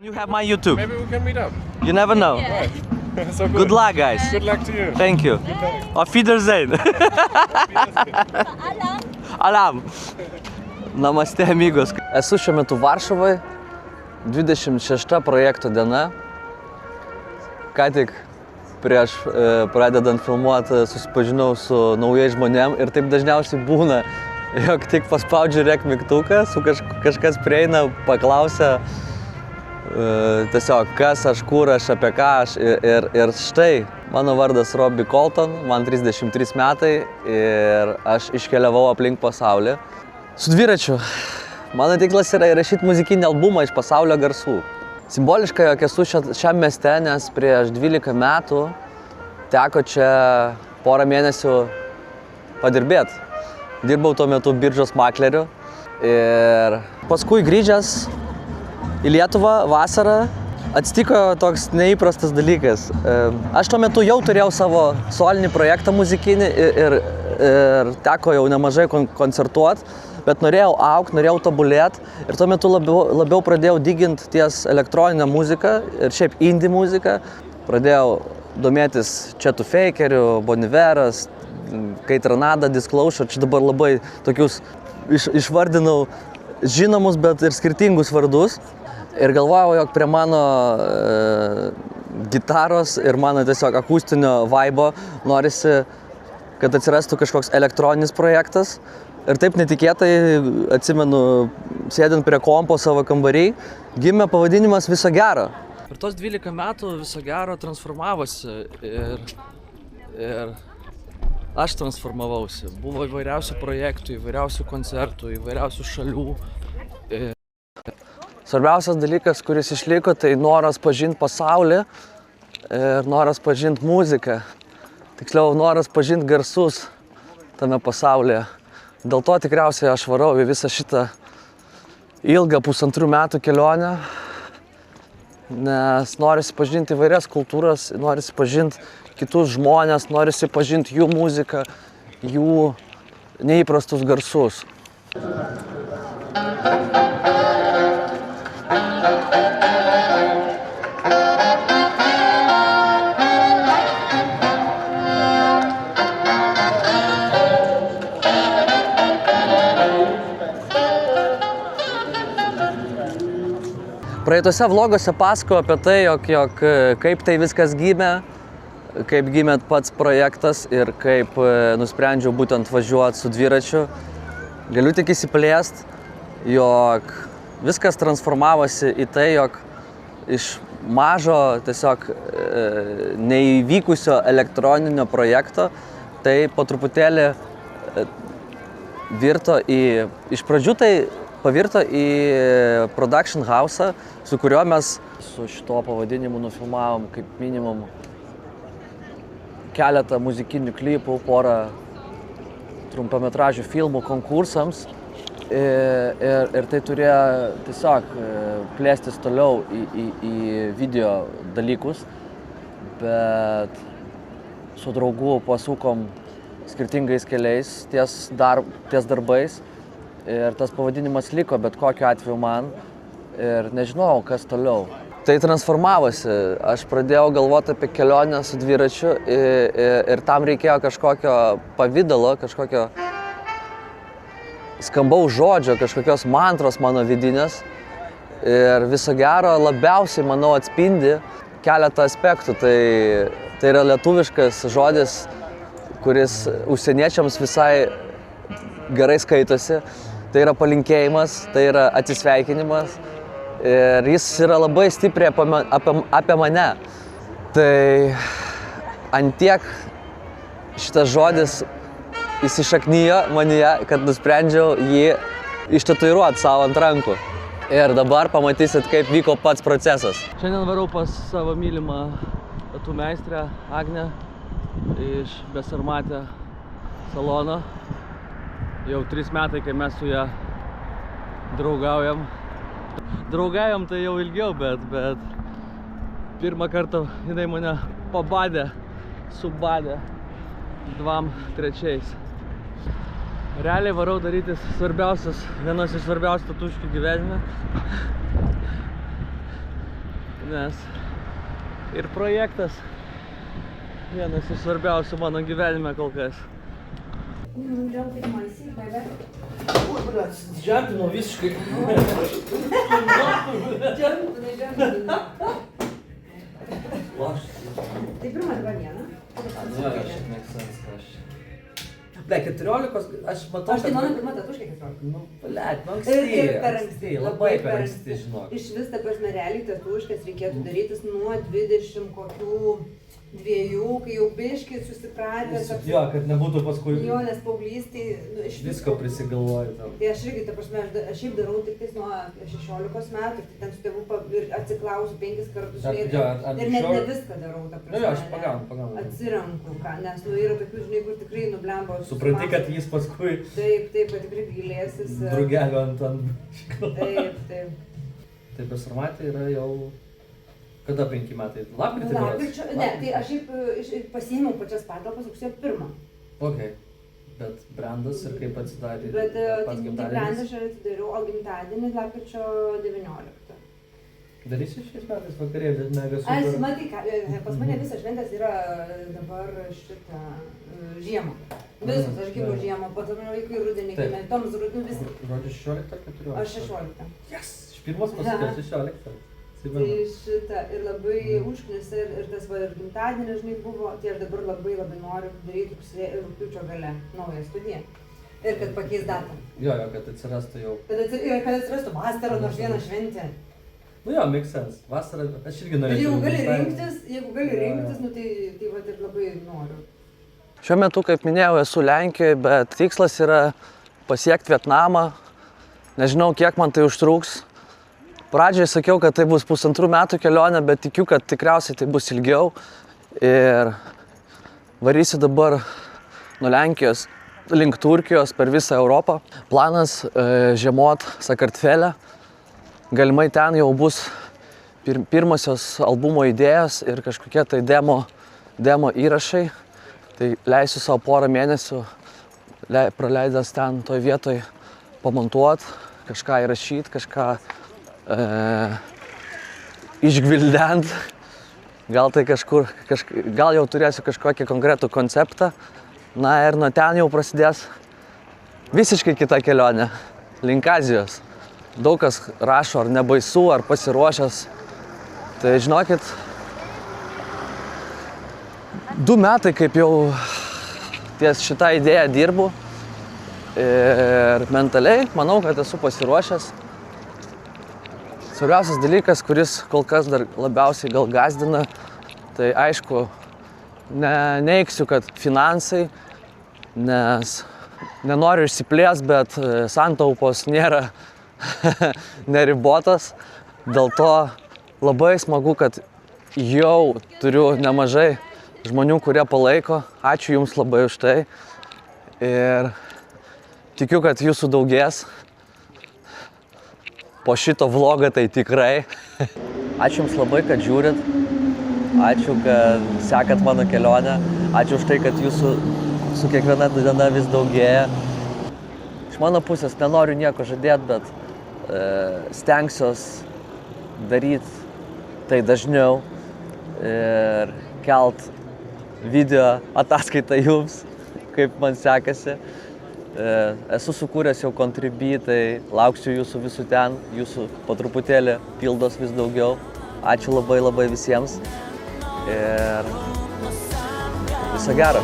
You have my YouTube. Maybe we can meet up. You never know. Right. So Good luck, guys. Good luck to you. Thank you. Good luck. Auf Wiedersehen. Alam. Namaste, amigos. Esu šiuo metu Varšuvoje. 26 projekto diena. Ką tik prieš pradedant filmuoti susipažinau su naujais žmonėm ir taip dažniausiai būna, jog tik paspaudžiu rek mygtuką, su kažkas prieina, paklausia tiesiog kas aš, kur aš, apie ką aš ir štai mano vardas Robbie Colton, man 33 metai ir aš iškeliavau aplink pasaulį su dviračiu. Mano tikslas yra įrašyti muzikinį albumą iš pasaulio garsų. Simboliška, jog esu šiam mieste, nes prieš 12 metų teko čia porą mėnesių padirbėti. Dirbau tuo metu biržos makleriu ir paskui grįžęs į Lietuvą vasarą atsitiko toks neįprastas dalykas. Aš tuo metu jau turėjau savo solinį projektą muzikinį ir teko jau nemažai koncertuoti, bet norėjau augti, norėjau tobulėti ir tuo metu labiau pradėjau diginti ties elektroninę muziką ir šiaip indie muziką. Pradėjau domėtis Chet Fakeriu, Bon Iveras, Kate Ranada, Disclosure, čia dabar labai tokius išvardinau žinomus, bet ir skirtingus vardus. Ir galvojau, jog prie mano gitaros ir mano tiesiog akustinio vaibo norisi, kad atsirastų kažkoks elektroninis projektas. Ir taip netikėtai, atsimenu, sėdint prie kompo savo kambarį, gimė pavadinimas Viso Gero. Per tos 12 metų Viso Gero transformavosi ir aš transformavausi. Buvo įvairiausių projektų, įvairiausių koncertų, įvairiausių šalių. Svarbiausias dalykas, kuris išliko, tai noras pažinti pasaulį ir noras pažinti muziką. Tiksliau, noras pažinti garsus tame pasaulyje. Dėl to tikriausiai aš varau į visą šitą ilgą 1,5 metų kelionę, nes norisi pažinti įvairias kultūras, norisi pažinti kitus žmonės, norisi pažinti jų muziką, jų neįprastus garsus. Praeitose vloguose pasakojau apie tai, jog kaip tai viskas gimė, kaip gimė pats projektas ir kaip nusprendžiau būtent važiuoti su dviračiu. Galiu tik įsiplėst, jog viskas transformavosi į tai, jog iš mažo tiesiog neįvykusio elektroninio projekto, tai po truputėlį virto iš pradžių tai pavirto į production house'ą, su kuriuo mes su šito pavadinimu nufilmavom kaip minimum keletą muzikinių klipų, porą trumpametražių filmų konkursams ir tai turėjo tiesiog plėstis toliau į video dalykus, bet su draugu pasukom skirtingais keliais ties darbais. Ir tas pavadinimas liko bet kokiu atveju man ir nežinojau, kas toliau. Tai transformavosi. Aš pradėjau galvoti apie kelionę su dviračiu ir tam reikėjo kažkokio pavidalo, kažkokio skambaus žodžio, kažkokios mantros mano vidinės. Ir Viso Gero labiausiai, manau, atspindi keletą aspektų. Tai yra lietuviškas žodis, kuris užsieniečiams visai gerai skaitosi. Tai yra palinkėjimas, tai yra atsisveikinimas ir jis yra labai stipriai apie mane. Tai antiek šitas žodis įsišaknijo manyje, kad nusprendžiau jį ištatuiruoti savo ant rankų. Ir dabar pamatysit, kaip vyko pats procesas. Šiandien varau pas savo mylimą tatų meistrę Agnę iš Besarmatė salono. Jau 3 metai, kai mes su ją draugaujam. Draugaujam tai jau ilgiau, bet pirmą kartą jinai mane subadė 2-3. Realiai varau daryti vienas iš svarbiausių tatuškių gyvenime. nes ir projektas vienas iš svarbiausių mano gyvenime kol kas. Džempinau visiškai. Tai pirmą dabar vieną. Ble, 14, aš matau, Aš tai mano pirma tatuškė 14. Nu, blėt, nu Ir per anksti, labai per anksti, žinok. Iš vis, ta prasme, realiai tatuškės reikėtų darytis nuo 20 kokių 2, kai jau biškį susipratęs. Jo, kad nebūtų paskui Jo, nes paauglystėj, nu, iš visko prisigalvoju tam. Tai aš irgi, ta prasme, aš šiaip darau tik tais nuo 16 metų, tai ten su tėvu ir atsiklausiu 5 kartus ir net ne viską darau, ta prasme. Jo, aš pagaunu. Atsirenku, nes nu yra tokių, žinai, kur tikrai nublembo. Supranti, kad jis paskui Taip, kad tikrai gailėsis. drugelio ant Taip. Tai besarmatė yra jau... Kada 5 metai? Lapkritį? Lapkričio, ne, tai aš šiaip pasiėmiau pačias patalpas rugsėjo 1. Ok. Bet brandas ir kaip atsidarė Bet pats tik gimtadienis? brandą aš atidariau, o gimtadienį lapkričio 19. Darysi šiais metais vakarėlį, mega Ai, super. matai, pas mane visas šventės yra dabar šitą žiemą. Visas, aš gimiau žiemą, po to mano vaikai rudenį gimė, Toms rudenį visi. Žodžiu 16-14? Aš 16. Yes! Iš pirmos pasakiau 16. Tai šitą ir labai užknisa ir tas va ir gimtadienis, žinai, buvo, tai aš dabar labai noriu daryti rugpjūčio gale naują studiją. Ir kad pakeis datą. Jo, kad atsirastų jau. Kad atsirastų vasarą nors vieną šventę. Nu jo, make sense. Vasarą, aš irgi norėčiau. Jeigu gali rinktis, nu tai va ir labai noriu. Šiuo metu, kaip minėjau, esu Lenkijoje, bet tikslas yra pasiekti Vietnamą. Nežinau, kiek man tai užtruks. Pradžioje sakiau, kad tai bus 1,5 metų kelionė, bet tikiu, kad tikriausiai tai bus ilgiau. Ir varysiu dabar nuo Lenkijos link Turkijos per visą Europą. Planas žiemot Sakartvele. Galimai ten jau bus pirmosios albumo idėjos ir kažkokie tai demo įrašai. Tai leisiu savo porą mėnesių praleidęs ten toj vietoj pamontuot, kažką įrašyti, kažką išgvildent, gal tai gal jau turėsiu kažkokį konkretų konceptą. Na ir nuo ten jau prasidės visiškai kita kelionė, link Azijos. Daug kas rašo, ar nebaisu, ar pasiruošęs. Tai žinokit, 2 metai kaip jau ties šitą idėją dirbu ir mentaliai manau, kad esu pasiruošęs. Svarbiausias dalykas, kuris kol kas dar labiausiai gal gazdina, tai aišku, neigsiu, kad finansai, nes nenoriu išsiplės, bet santaupos nėra neribotas. Dėl to labai smagu, kad jau turiu nemažai žmonių, kurie palaiko. Ačiū Jums labai už tai. Ir tikiu, kad Jūsų daugės. Po šito vlogą tai tikrai. Ačiū Jums labai, kad žiūrit. Ačiū, kad sekat mano kelionę. Ačiū už tai, kad Jūsų su kiekviena diena vis daugėja. Iš mano pusės nenoriu nieko žadėti, bet stengsiuos daryti tai dažniau ir kelt video ataskaitą Jums, kaip man sekasi. Esu sukūręs jau Contribui, tai lauksiu Jūsų visų ten, Jūsų po truputėlį pildos vis daugiau. Ačiū labai visiems ir viso gero.